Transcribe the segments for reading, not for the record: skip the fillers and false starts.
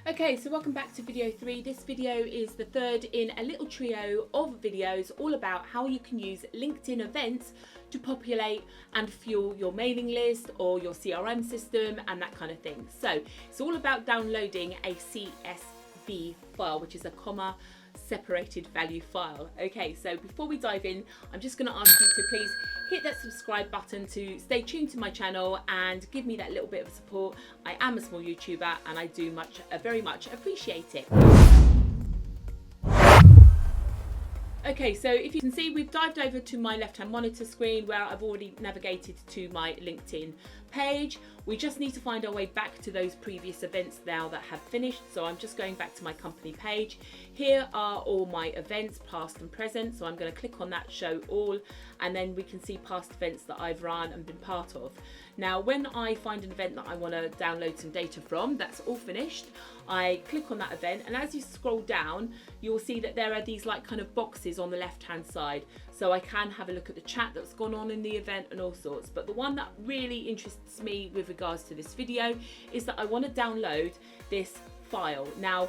Okay, so welcome back to video 3. This video is the third in a little trio of videos all about how you can use LinkedIn events to populate and fuel your mailing list or your CRM system and that kind of thing. So it's all about downloading a CSV file, which is a comma separated value file. Okay, so before we dive in, I'm just going to ask you to please hit that subscribe button to stay tuned to my channel and give me that little bit of support. I am a small YouTuber and I do very much appreciate it. Okay, so if you can see, we've dived over to my left-hand monitor screen where I've already navigated to my LinkedIn page. We just need to find our way back to those previous events now that have finished. So I'm just going back to my company page. Here are all my events, past and present. So I'm going to click on that show all, and then we can see past events that I've run and been part of. Now, when I find an event that I want to download some data from, that's all finished, I click on that event, and as you scroll down, you'll see that there are these like kind of boxes on the left-hand side. So I can have a look at the chat that's gone on in the event and all sorts. But the one that really interests me with regards to this video is that I want to download this file. Now,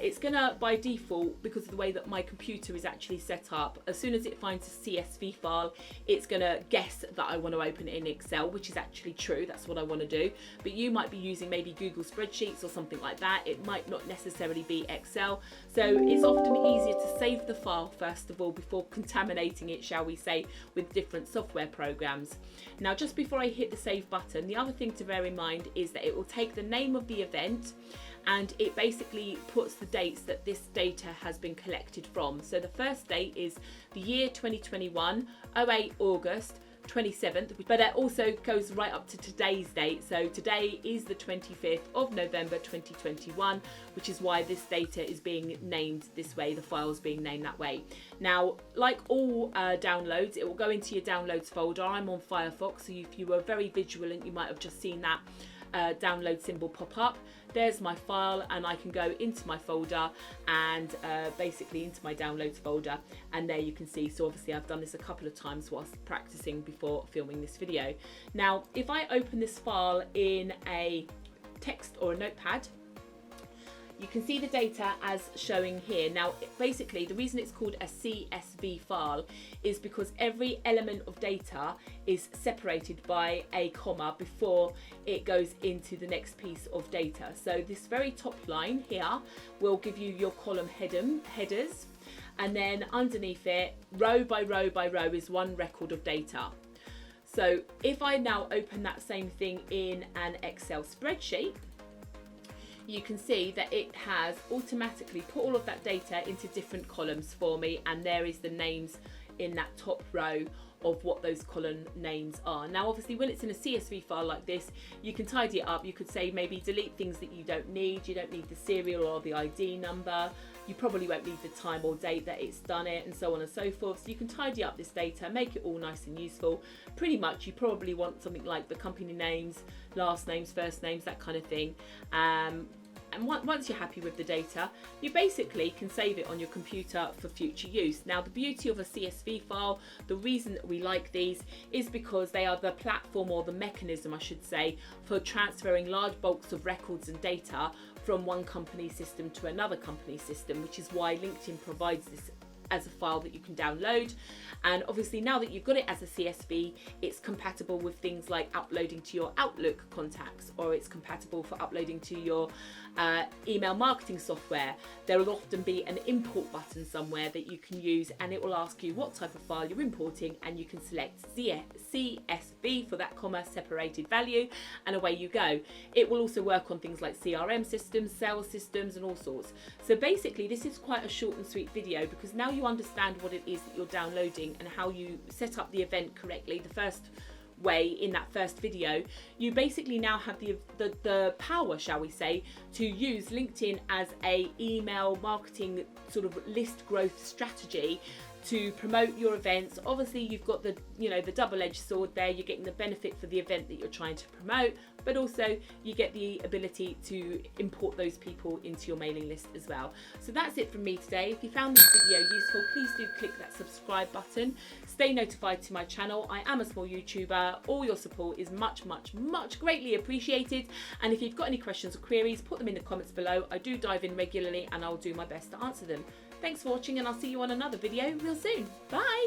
it's gonna, by default, because of the way that my computer is actually set up, as soon as it finds a CSV file, it's gonna guess that I want to open it in Excel, which is actually true. That's what I want to do. But you might be using maybe Google Spreadsheets or something like that. It might not necessarily be Excel. So it's often easier to save the file first of all before contaminating it, shall we say, with different software programs. Now, just before I hit the save button, the other thing to bear in mind is that it will take the name of the event and it basically puts the dates that this data has been collected from. So the first date is the year 2021, 08 August 27th, but it also goes right up to today's date. So today is the 25th of November 2021, which is why this data is being named this way, the file's being named that way. Now, like all downloads, it will go into your downloads folder. I'm on Firefox, so if you were very vigilant, you might have just seen that download symbol pop up. There's my file, and I can go into my folder and basically into my downloads folder, and there you can see. So obviously I've done this a couple of times whilst practicing before filming this video. Now, if I open this file in a text or a notepad, you can see the data as showing here. Now, basically, the reason it's called a CSV file is because every element of data is separated by a comma before it goes into the next piece of data. So this very top line here will give you your column headers, and then underneath it, row by row by row, is one record of data. So if I now open that same thing in an Excel spreadsheet, you can see that it has automatically put all of that data into different columns for me, and there is the names in that top row of what those column names are. Now, obviously, when it's in a CSV file like this, you can tidy it up. You could say maybe delete things that you don't need. You don't need the serial or the ID number. You probably won't need the time or date that it's done it, and so on and so forth. So you can tidy up this data, make it all nice and useful. Pretty much, you probably want something like the company names, last names, first names, that kind of thing. And once you're happy with the data, you basically can save it on your computer for future use. Now, the beauty of a CSV file, the reason that we like these is because they are the platform, or the mechanism, I should say, for transferring large bulks of records and data from one company system to another company system, which is why LinkedIn provides this as a file that you can download. And obviously, now that you've got it as a CSV, it's compatible with things like uploading to your Outlook contacts, or it's compatible for uploading to your email marketing software. There will often be an import button somewhere that you can use, and it will ask you what type of file you're importing, and you can select CSV for that comma separated value, and away you go. It will also work on things like CRM systems, sales systems, and all sorts. So basically, this is quite a short and sweet video, because now you understand what it is that you're downloading and how you set up the event correctly. The first way in that first video, you basically now have the power, shall we say, to use LinkedIn as a email marketing sort of list growth strategy to promote your events. Obviously you've got the, you know, the double-edged sword there. You're getting the benefit for the event that you're trying to promote, but also you get the ability to import those people into your mailing list as well. So that's it from me today. If you found this video useful, please do click that subscribe button. Stay notified to my channel. I am a small YouTuber. All your support is much greatly appreciated. And if you've got any questions or queries, put them in the comments below. I do dive in regularly and I'll do my best to answer them. Thanks for watching, and I'll see you on another video real soon. Bye!